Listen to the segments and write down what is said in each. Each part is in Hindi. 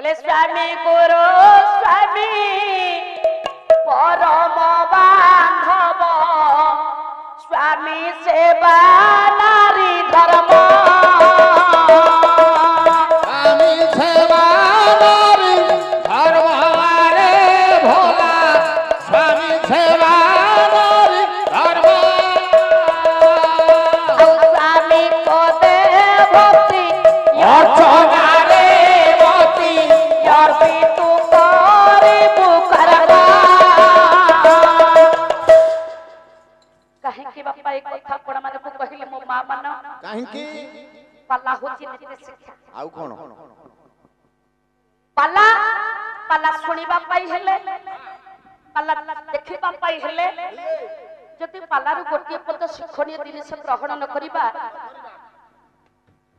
स्वामी गुरु स्वामी परम बांधव स्वामी सेवा नारी धर्म स्वामी सेवा नारी धर्म रे भोला स्वामी सेवा नारी धर्म स्वामी पदे भक्ति अर्चना रे भक्ति अर्पी तू करिबु करबा कहे कि बापा एक कथा कोड़ा माने को कहिले मो मां मन काहे की पाला होची नीति शिक्षा आउ कोन पाला पाला सुनिबा पाई हेले पाला देखिबा पाई हेले जति पालारु गोटिए पद शिक्षणीय जिनिस ग्रहण न करिबा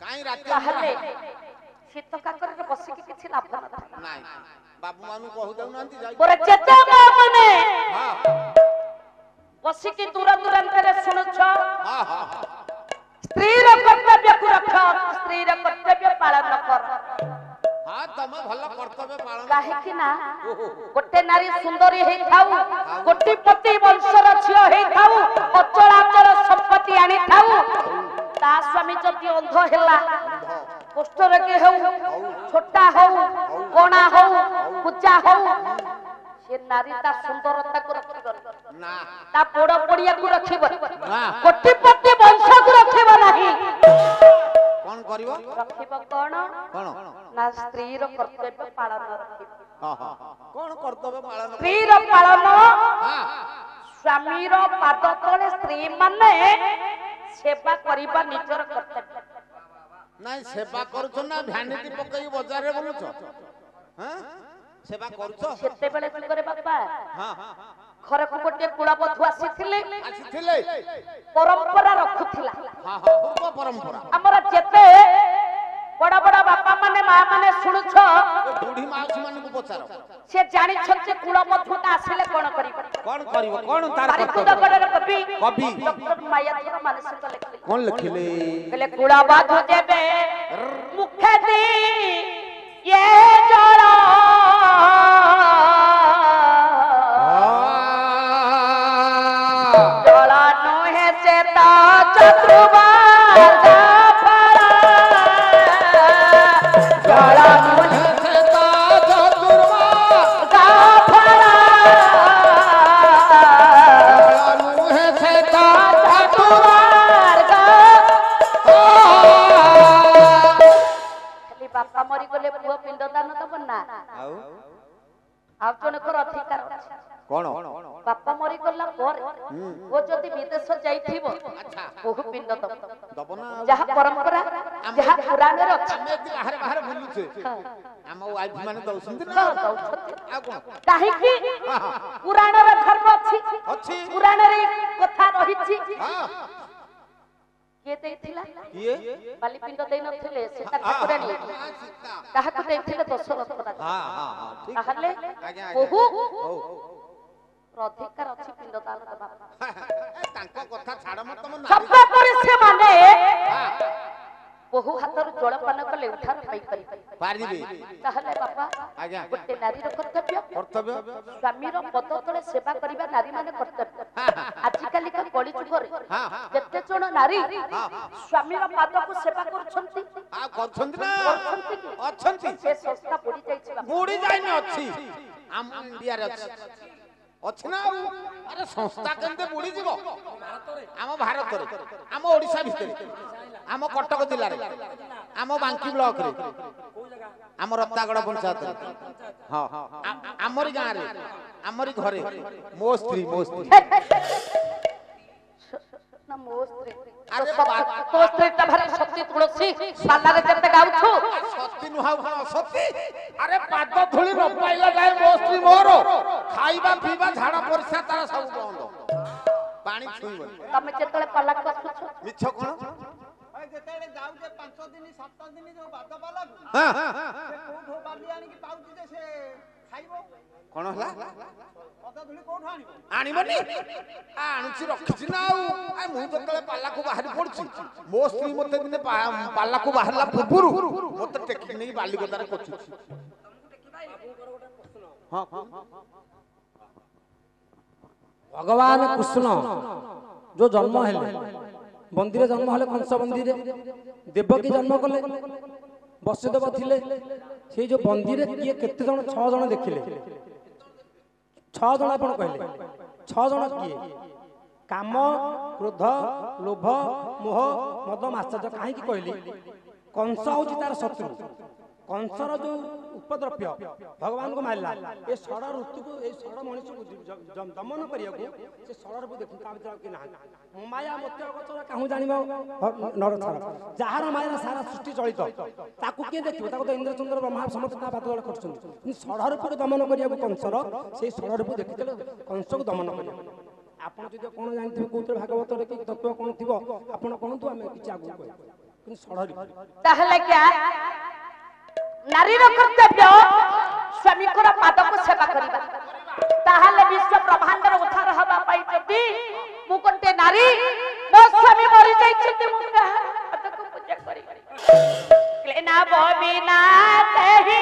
काई रात ताहले शीत काकर बसी के किछि लाभ न नाही बाबू मानु कहू दउ नांती जाई पर चेता माने हां बसी के दूर दूरांतरे सुनुछ हां हां स्त्री र कर्तव्य को रख स्त्री र कर्तव्य पालन कर हां तमे भल कर्तव्य पालन काहे कि ना गोटे नारी सुंदरी हे थाउ कोटिपति वंशर छियो हे थाउ अचलाचल संपत्ति आनी थाउ ता स्वामी जति अंध हेला कुष्ठ रोगी हो छोटा हो कोणा हो पूजा हो से नारी ता सुंदरता को रखिब ना ता पोड़ पोड़िया को रखिब ना कोटिपति वंश को रखिब नाही कोन करिवो रखिब कोन कोन ना स्त्री रो कर्तव्य पालन रखिब हां हां कोन कर्तव्य पालन स्त्री रो पालन हां स्वामी रो पाद तले स्त्री माने सेवा करिबा निजर कर्तव्य नाही सेवा करूछ ना भ्यानिटी पकई बाजार रे बोलुछ हां सेवा करूछ सेते बेले की करे बाबा हां घर को गोटे कुला बधु आसीथिले आसीथिले परंपरा रखुथिला हां हां पूर्व परंपरा हमर जेते बड़ा बड़ा बापा माने मां माने सुनुछ बूढ़ी माउसी मान को पचारो से जानि छते कुला बधुटा आसीले कोन करिबो कोन करिवो कोन तार पारिकुद गडर कवि कवि डॉक्टर मायाधर मानसिक लिखले कोन लिखिले कहले कुला बधु देबे मुखे दी ये जरा जला नोहे से ता चतुर्बार जाफरा जला नोहे से ता चतुर्बार जाफरा मुहे से ता चतुर्बार खाली बापा मरी गले पुओ पिंड दान दब ना आउ आ जनकर अधिकार अछि कोन बापा मरी गला पर वो जदि विदेश जाइथिबो अच्छा बहु पिंड दब दबना जहा परंपरा जहा पुराण रे अछि हम एक बाहर बाहर बुलुछे हम वाइफ माने दउसंती ना आ कोन काहे कि पुराण रे धर्म अछि अछि पुराण रे कथा रहिछि हां के देथिला किए बाली पिंड देइ नथिले सीता ठाकुरानी काहाକୁ ଦେଇଥିଲେ ଦଶରଥ ରାଜା हां हां हां ठीक ତାହେଲେ आज्ञा ବହୁ ओ ଅଧିକାର ଅଛି ପିଣ୍ଡ ଦାନ ଦେବା तांको कथा छाड़ मत तम ना ସଭା କରି ସେମାନେ ବହୁ ହାତରୁ ଜଳପାନ କଲେ ଉଦ୍ଧାର ପାଇପାରିବେ पारिबे ତାହେଲେ ବାପା आज्ञा ଗୋଟେ ନାରୀର କର୍ତ୍ତବ୍ୟ कर्तव्य ସ୍ୱାମୀର ପଦ ତଳେ ସେବା କରିବା ନାରୀ ମାନେ କର୍ତ୍ତବ୍ୟ ଆଜି କାଲିକା କଳି ଯୁଗରେ हां କେତେ ଜଣ ନାରୀ ସ୍ୱାମୀର ପାଦକୁ ସେବା କରୁଛନ୍ତି आ करछंती ना କରୁଛନ୍ତି କି? अछंती ସେ ସଂସ୍ଥା ବୁଡି ଯାଇଛି ବାପା बुढ़ी जाइने अछि हम इंडिया रे अछि अछि ना अरे संस्था केंते बुढ़ी जीवो हम भारत रे हम ओडिसा भितर हम कटक जिल्ला रे हम बांकी ब्लॉक रे हम रत्तागड़ पंचायत रे हां हमरी गां रे हमरी घरे मो स्त्री ना ମୋ ସ୍ତ୍ରୀ अरे तो स्त्रीटा भारी सती तुलसी पालारे जेते गाउछु सती नुहाउ कोन सती अरे पाद धुली न पाइला जाय मो स्त्री मोरो खाइबा पीबा झाड़ा परिसा तारा सब बंद पानी छुइबो तमे जेतले पाला कसुछु मिछ कोन भाई जेतेले जाउ जे 5 दिन 7 दिन जो बाद पाला हां से कोठो बाली आनी की पाउची जे से खाइबो कोन हला पद धुली कोठो आनिबो आनिबनी आणुची रखिछि ना आ मु जतले पाला को बाहरी पडछि मो स्त्री मते दिने पाला को बाहरला पूर्वरु मते टेकी नै बाली गोदारे कोछि हाँ भगवान कृष्ण जो जन्म हेले बंदी जन्म हेले कंस बंदी देवकी जन्म कले वसुदेव थिले से जो बंदी किए केते जन 6 जन देखिले 6 जन आपण कहले 6 जन किए काम क्रोध लोभ मोह मद मात्सर्य कहीं कहली कंस हूँ तार शत्रु कंसर जो उपद्रव्य भगवान को मारला ये षड़ ऋतु को ये षड़ मनुष्य को दमन करिया से षड़ रूप देखि का भीतर कि ना माया मत्य गोचर काहू जानिबो नर छाड़ जहार माया सारा सृष्टि चलित ताकू के देखिबो ताको तो इंद्रचंद्र ब्रह्मा समस्त ता पाद दल करछन षड़ रूप को दमन करिया कंसर से षड़ रूप देखितले कंस को दमन करिया आपण जदि कोन जानथिबे कोतर भागवत रे कि तत्व कोन थिबो आपण कोनतु हमें किछ आगु कहै कि षड़ रूप ताहले क्या नारी कर्तव्य स्वामी को पाद को सेवा करिबा ताहले विश्व ब्रह्मांड रो उद्धार हबा पाई जदी मु कोनते नारी मो स्वामी मरि जाई छथि मु पाद को पूजा करी लेना बबिना कही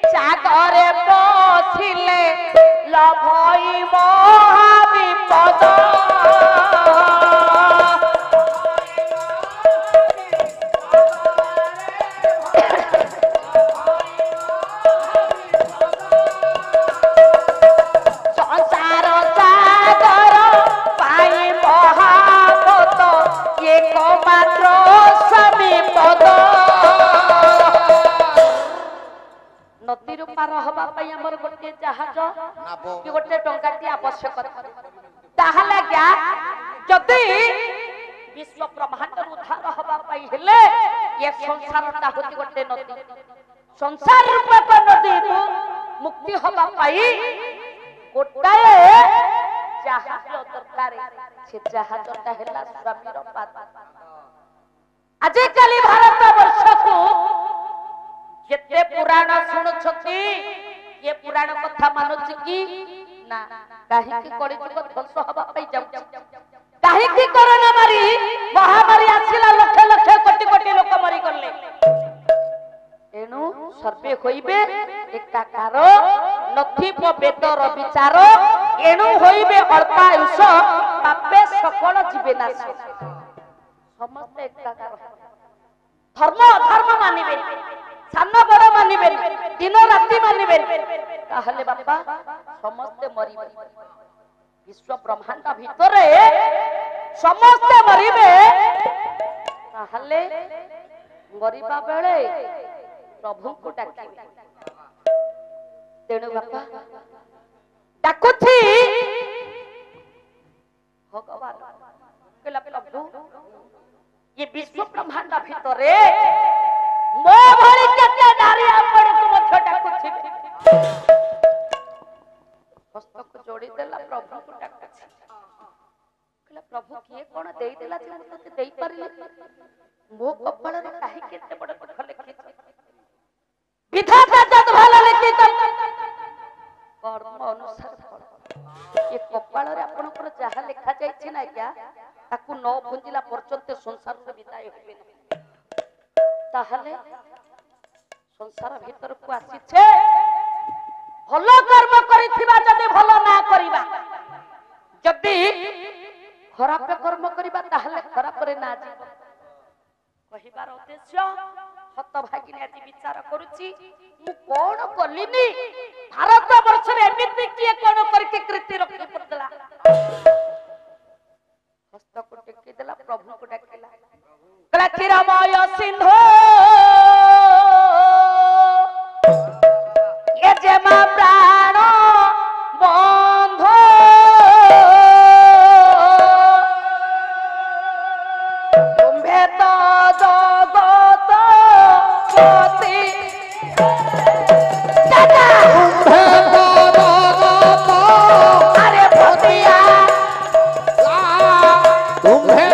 सागरे पथिले लभई महा विपद जहाज कि गोटे टंकाटी आवश्यक ताहले क्या जदि विश्व ब्रह्मांड उद्धार हबा पाई हेले ये संसार ता होती गोटे नदी संसार रूप नदी मुक्ति हबा पाई गोटाए जहाज दरकार से जहाजटा हेला स्वामीर पाद आजे काली भारत वर्ष को जेते पुराण सुनुछथि ये पुराण कथा मानुछ की ना काहे की कड़ी जुग ध्वंस हबा पाई जाउ काहे की कोरोना मारी महामारी आसिला लक्ष लक्ष कोटि कोटि लोक मरि गले एनु सर्वे होइबे एकाकार नथिब वेदर विचार एनु होइबे अल्पायुष पापे सकल जीवे नाश समस्त एकाकार धर्म अधर्म मानिबे सान्न बड़ मानिबे दिन राति मानिबे ताहले बापा समस्त मरिबे विश्व ब्रह्मांड भितरे समस्त मरिबे ताहले मरिबा बेले प्रभु को डाकिबे तेणु बापा डाकुथि भगवान कहला प्रभु ये विश्व ब्रह्मांड भितरे मो भଳି केते नारी आपणକୁ ମଧ୍ୟ ଡାକୁଥିବେ ହସ୍ତକୁ ଯୋଡ଼ି ଦେଲା ପ୍ରଭୁକୁ ଡାକୁଛି କହିଲା ପ୍ରଭୁ କିଏ କଣ ଦେଇ ଦେଲା ଯେ ମୁଁ ତତେ ଦେଇ ପାରିଲି ମୋ କପାଳରେ କାହିଁକି ଏତେ ବଡ଼ ଦୁଃଖ ଲେଖିଛି ବିଧାତା ଯଦ ଭଲ ଲେଖିଛ କର୍ମ ଅନୁସାର ଫଳ ଏ କପାଳରେ ଆପଣଙ୍କର ଯାହା ଲେଖା ଯାଇଛି ନା ଆଜ୍ଞା ତାକୁ ନ ଭୁଞ୍ଜିଲା ପର୍ଯ୍ୟନ୍ତ ସଂସାରରୁ ବିଦାୟ ହେବେ ନାହିଁ ताहले संसार भीतर को आसीछे भलो कर्म करिथिबा जदि भलो ना करिबा जदि खराब कर्म करिबा ताहले खराब रे ना जीव कहिबार उद्देश्य हत भागिनी आज विचार करूची मु कोन कलिनी भारत वर्ष रे एमिति किए कोन करके कृति रखि पड़ला हस्त को टेकी देला प्रभु को डाकिला कला चिरमय सिंधु ये जमा प्राण बंधु तुम्हे तो जगत पति दादा तुम्हे तो जगत अरे भतिया तुम्हे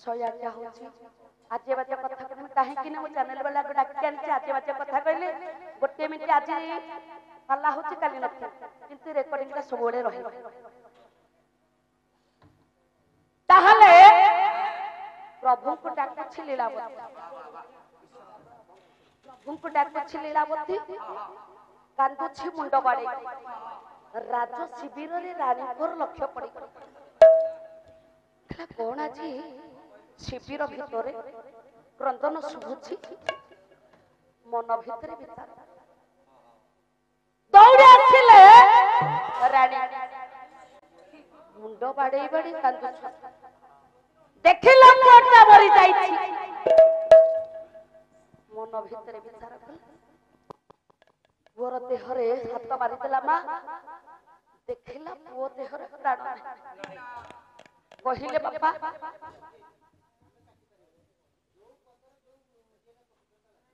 ଶୟାଟା ହଉଛି ଆଜି ବାଜେ କଥା କହିଲେ କାହିଁକି ନା ମୁଁ ଚ୍ୟାନେଲ ବାଲା ଡାକି ଆଣିଛି ଆଜି ବାଜେ କଥା କହିଲେ ଗୋଟିଏ ମିନିଟ ଆଜି ପାଲା ହଉଛି କାଲି ନଥିଲା କିନ୍ତୁ ରେକର୍ଡିଂଟା ସବୁବେଳେ ରହିବ। ତାହେଲେ ପ୍ରଭୁଙ୍କୁ ଡାକୁଛି ଲୀଳାବତୀ, ପ୍ରଭୁଙ୍କୁ ଡାକୁଛି ଲୀଳାବତୀ, କାନ୍ଦୁଛି ମୁଣ୍ଡ ବାଡେଇ, ରାଜ ଶିବିରରେ ରାଣୀଙ୍କର ଲକ୍ଷ୍ୟ ପଡିଗଲା। କଣ ଆଜି ଶିବିର ଭିତରେ କ୍ରନ୍ଦନ ଶୁଭୁଛି, ମନ ଭିତରେ ବିଚାର। ଦୌଡ଼ି ଆସିଲେ ରାଣୀ, ମୁଣ୍ଡ ବାଡେଇ ବାଡେଇ କାନ୍ଦୁଛ, ଦେଖିଲା ପୁଅଟା ମରି ଯାଇଛି। ମନ ଭିତରେ ବିଚାର କଲା, ପୁଅର ଦେହରେ ହାତ ମାରିଦେଲା ମା, ଦେଖିଲା ପୁଅ ଦେହରେ ପ୍ରାଣ ନାହିଁ। କହିଲେ ବାପା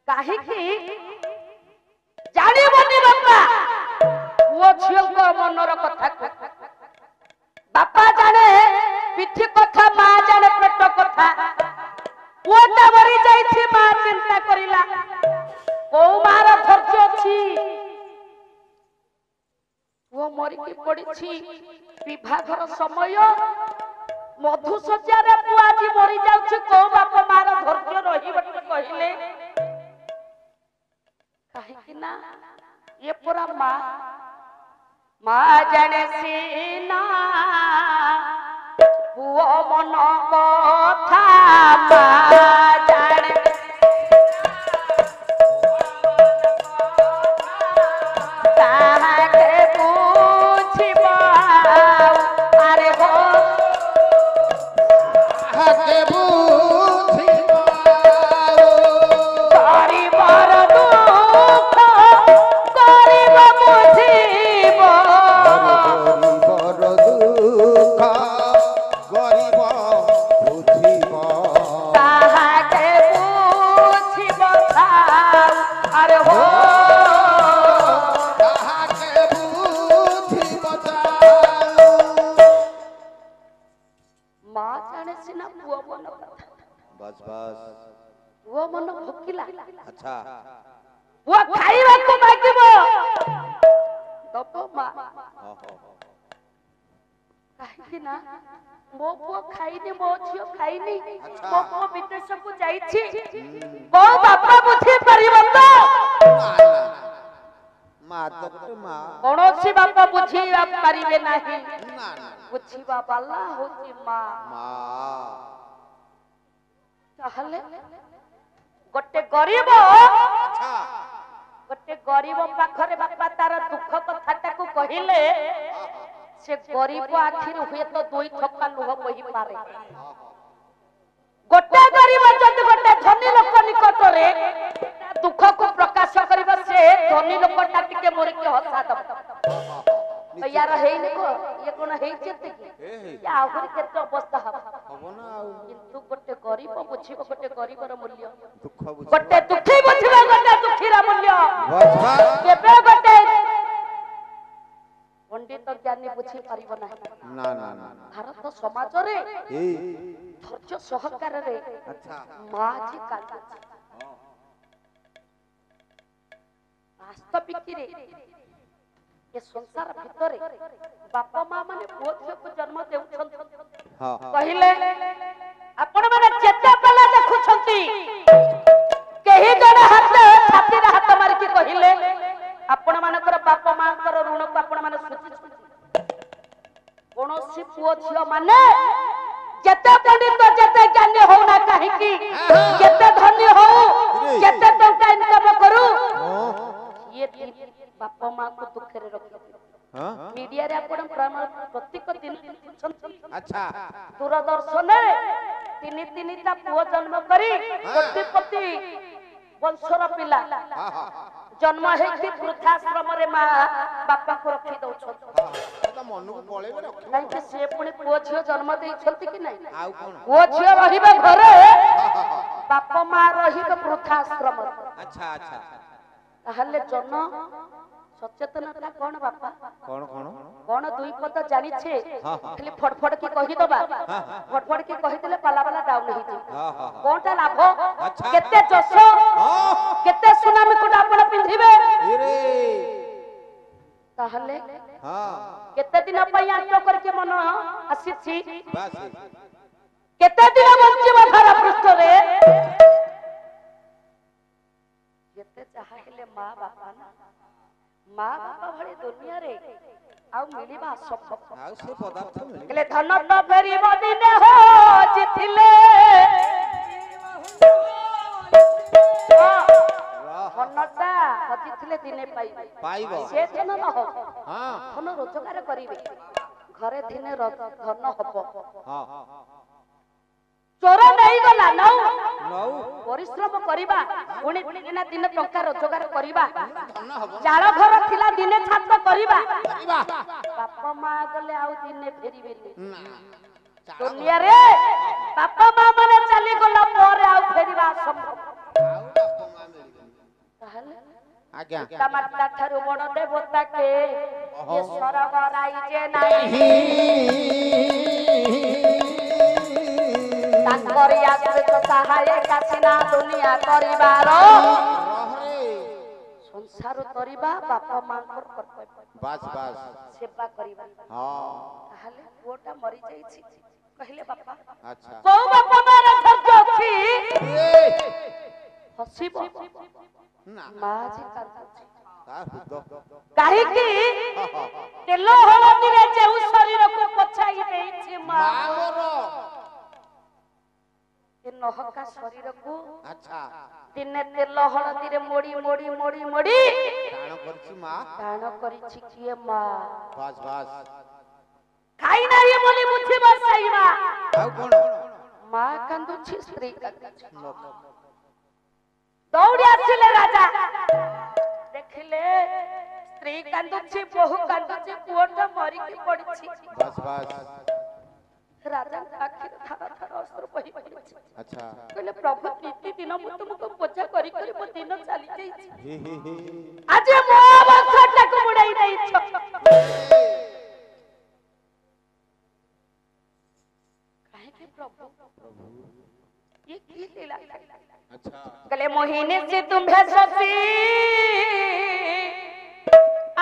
କାହିଁକି ଜାଣିବନି ବାପା ପୁଅ ଝିଅଙ୍କ ମନର କଥାକୁ। ବାପା ଜାଣେ ପିଠି କଥା, ମା ଜାଣେ ପେଟ କଥା। ପୁଅଟା ମରି ଯାଇଛି, ମା ଚିନ୍ତା କରିଲା କୋଉ ମାର ଧୈର୍ଯ୍ୟ ଅଛି। ପୁଅ ମରିକି ପଡିଛି, ବିଭାଘର ସମୟ, ମଧୁଶଯ୍ୟାରେ ପୁଅ ଆଜି ମରି ଯାଉଛି, କୋଉ ବାପ ମାର ଧୈର୍ଯ୍ୟ ରହିବ କହିଲେ? କାହିଁକି ନା ଇଏ ପୁରା ମା, ମା ଜାଣେ ସିନା ପୁଅ ମନ କଥା, ମା ଜାଣେ ତାହାକେ ବୁଝିବ। ଆରେ ହୋ ତାହାକେ ବୁଝିବ, ଗରିବର ଦୁଃଖ ଗରିବ ବୁଝିବ। ଗରିବର ଦୁଃଖ ଗରିବ ବୁଝିବ, ତାହାକେ ବୁଝିବ ଥାଉ। ଆରେ ହୋ ତାହାକେ ବୁଝିବ ଯାଉ। ମା ଜାଣେ ସିନା ପୁଅ ମନ କଥା। बस बस, ପୁଅ ମନ ଭୋକିଲା, अच्छा ପୁଅ ଖାଇବାକୁ ମାଗିବ, ଦବ ମା। କାହିଁକି ନା ମୋ ପୁଅ ଖାଇନି, ମୋ ଝିଅ ଖାଇନି, ମୋ ପୁଅ ବିଦେଶକୁ ଯାଇଛି, କୋଉ ବାପା ବୁଝି ପାରିବ ତ? ମା ତ ଗୋଟେ ମା, କୌଣସି ବାପା ବୁଝିବା ପାରିବେ ନାହିଁ। ନା ନା ବୁଝିବା ବାଲା ହଉଛି ମା। ମା। ତାହେଲେ ଗୋଟେ ଗରିବ, अच्छा ଗୋଟେ ଗରିବ ପାଖରେ ବାପା ତାର ଦୁଃଖ କଥାଟାକୁ କହିଲେ, ସେ ଗରିବ ଆଖିରୁ ହୁଏତ ଦୁଇ ଥପା ଲୁହ ବୋହିପାରେ। ଗୋଟେ ଗରିବ ଯଦି ଗୋଟେ ଧନୀ ଲୋକ ନିକଟରେ ଦୁଃଖକୁ ପ୍ରକାଶ କରିବ, ସେ ଧନୀ ଲୋକଟା ଟିକେ ମୋରିକି ହସା ଦବ। ୟାର ହେଇନି କో, ଇଏ କଣ ହେଇଛି ଏତିକି, ଆହୁରି କେତେ ଅବସ୍ଥା ହବ। ହବ ନା ଆଉ, କିନ୍ତୁ ଗୋଟେ ଗରିବ ବୁଝିବ ଗୋଟେ ଗରିବର ମୂଲ୍ୟ, ଦୁଃଖ ବୁଝିବ, ଗୋଟେ ଦୁଃଖୀ ବୁଝିବ ଗୋଟେ ଦୁଃଖୀର ମୂଲ୍ୟ। बस बस, କେବେ ଗୋଟେ ପଣ୍ଡିତ ଜ୍ଞାନୀ ବୁଝି ପାରିବ ନାହିଁ। ना ना ना ଭାରତ ସମାଜରେ ए ଧୈର୍ଯ୍ୟ ସହକାରରେ अच्छा ମା ଆଜି କାନ୍ଦୁଛି। ବାସ୍ତବିକରେ ଏ ସଂସାର ଭିତରେ ବାପା ମା ମାନେ ପୁଅ ଝିଅକୁ ଜନ୍ମ ଦେଉଛନ୍ତି। हाँ କହିଲେ ଆପଣ ମାନେ ଯେତେ ପିଲା ଦେଖୁଛନ୍ତି, କେହି ଜଣେ ହାତ ଛାତିରେ ହାତ ମାରିକି କହିଲେ ଆପଣ ମାନଙ୍କର ବାପା ମାଙ୍କର ଋଣକୁ ଆପଣ ମାନେ ସୁଝିଛନ୍ତି? କୌଣସି ପୁଅ ଝିଅ ମାନେ ଯେତେ ପଣ୍ଡିତ ଯେତେ ଜ୍ଞାନୀ ହଉନା କାହିଁକି, ଯେତେ ଧନୀ ହଉ, ଯେତେ ଟଙ୍କା ଇନକମ କରୁ, ଇଏ ବାପା ମାଙ୍କୁ ଦୁଃଖରେ ରଖିବେ। हाँ ମିଡିଆରେ ଆପଣ ପ୍ରତ୍ୟେକ ଦିନ ଦେଖୁଛନ୍ତି, अच्छा ଦୂରଦର୍ଶନରେ ତିନି ତିନିଟା ପୁଅ ଜନ୍ମ କରି କୋଟିପତି ବଂଶର ପିଲା ଜନ୍ମ ହେଇକି ବୃଦ୍ଧାଶ୍ରମରେ ମା ବାପାକୁ ରଖି ଦଉଛନ୍ତି। तो मन को पळेबे रखिबे, କାହିଁକି ସେ ପୁଣି ପୁଅ ଝିଅ ଜନ୍ମ ଦେଇଛନ୍ତି କି ନାହିଁ? आउ कोन, ପୁଅ ଝିଅ ରହିବେ ଘରେ, ବାପା ମା ରହିବେ ବୃଦ୍ଧାଶ୍ରମରେ। अच्छा अच्छा ତାହେଲେ ଜନ ସଚେତନତା କଣ ବାପା? କଣ କଣ କଣ ଦୁଇ ପଦ ଜାଣିଛେ ହଁ, ହଁ। ଖାଲି ଫଡଫଡ କି କହିଦବା ଫଡଫଡ କି କହିଦେଲେ ପାଲା ପାଲା ଡାଉନ ହେଇଯିବ ହଁ, ହଁ, ହଁ। କଣଟା ଲାଭ? ଆଚ୍ଛା। କେତେ ଯଶ ହଁ କେତେ ସୁନାମୀ କୋଟ ଆପଣ ପିନ୍ଧିବେ ଇରେ ତାହେଲେ ହଁ କେତେ ଦିନ ପାଇଁ ଆଞ୍ଚ କରିକି ମନ ଆସିଛି ବାସ୍ କେତେ ଦିନ ବଞ୍ଚିବ ଧରା ପୃଷ୍ଠରେ ଯେତେ ଯାହା ହେଲେ ମା ବାପା ନା ମା ବାପା ଭଳି ଦୁନିଆରେ ଆଉ ମିଳିବା ଅସମ୍ଭବ ଆଉ ସେ ପଦାର୍ଥ ମିଳିବ ହେଲେ ଧନ ତ ଫେରିବ ଦିନେ ହୋ ଜିଥିଲେ ଧନଟା ହଜିଥିଲେ ଦିନେ ପାଇବେ ପାଇବ ସେ ଧନ ନ ହବ ହଁ ଧନ ରୋଜଗାର କରିବେ ଘରେ ଦିନେ ଧନ ହବ ହଁ ଚୋର ନେଇଗଲା ନଉ ନଉ ପରିଶ୍ରମ କରିବା ପୁଣି ଦିନେ ଦିନେ ଟଙ୍କା ରୋଜଗାର କରିବା ଧନ ହବ ଚାଳ ଘର ଥିଲା ଦିନେ ଛାତ କରିବା କରିବା ବାପା ମା ଗଲେ ଆଉ ଦିନେ ଫେରିବେନି ନା ଦୁନିଆରେ ବାପା ମା ମାନେ ଚାଲିଗଲା ପରେ ଆଉ ଫେରିବା ଅସମ୍ଭବ ଆଉ ବାପା ମା ମିଳିବେନି ତାହେଲେ ଆଜ୍ଞା ପିତା ମାତା ଠାରୁ ବଡ ଦେବତା କେ ଏ ସ୍ୱର୍ଗ ରାଇଜେ ନାହିଁ ତାଙ୍କରି ଆଶ୍ରିତ ସହାୟ କାସିନା ଦୁନିଆ କରିବାର ରହରେ ସଂସାର କରିବା ବାପା ମାଙ୍କର କର୍ତ୍ତବ୍ୟ ବାସ୍ ବାସ୍ ସେବା କରିବା ହଁ ତାହେଲେ ପୁଅଟା ମରି ଯାଇଛି କହିଲେ ବାପା ଆଚ୍ଛା କୋଉ ବାପା ମାର ଧୈର୍ଯ୍ୟ ଅଛି ହସିବ ନା ମା ଆଜି କାନ୍ଦୁଛି ତା ହୃଦ କାହିଁକି ତେଲ ହଳଦୀରେ ଯେଉଁ ଶରୀରକୁ ପଛାଇ ଦେଇଛି ମା ମୋର ଏ ନହକା ଶରୀରକୁ ଆଚ୍ଛା ଦିନେ ତେଲ ହଳଦୀରେ ମୋଡି ମୋଡି ମୋଡି ମୋଡି ଟାଣ କରିଛି ମା ଦାନ କରିଛି କିଏ ମା ବାସ୍ ବାସ୍ ଖାଇ ନାହିଁ ବୋଲି ବୁଝିବ ସେଇ ମା ଆଉ କଣ ମା କାନ୍ଦୁଛି ସ୍ତ୍ରୀ କାନ୍ଦୁଛି ଦୌଡ଼ି ଆସିଲେ ରାଜା ଦେଖିଲେ ସ୍ତ୍ରୀ କାନ୍ଦୁଛି ବୋହୂ କାନ୍ଦୁଛି ପୁଅଟା ମରିକି ପଡିଛି ବାସ୍ ବାସ୍ ରାଜାଙ୍କ ଆଖିରେ ଧାର ଧାର ଅଶ୍ରୁ ବହି ପଡିଛି ଆଚ୍ଛା କହିଲେ ପ୍ରଭୁ ନିତି ଦିନ ମୁଁ ତୁମକୁ ପୂଜା କରି କରି ମୋ ଦିନ ଚାଲି ଯାଇଛି ହି ହି ହି ଆଜି ମୋ ବଂଶଟାକୁ ବୁଡାଇ ଦେଇଛ କାହିଁକି ପ୍ରଭୁ ये की लीला अच्छा गले मोहिनी से तुम्हें सती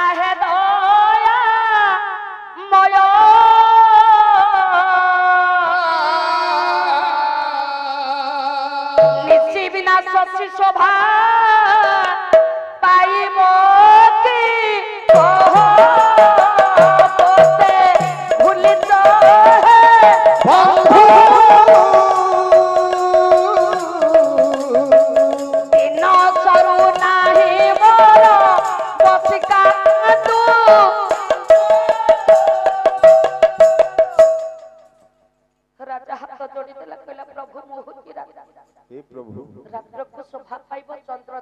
आहे दया मयो निसी बिना सती शोभा पाई मोती ओहो तोते भूली तो है बंधु राजा हाथ जोड़ी देला कहला प्रभु मोह की राजा हे प्रभु रात्र को शोभा पाइब चंद्र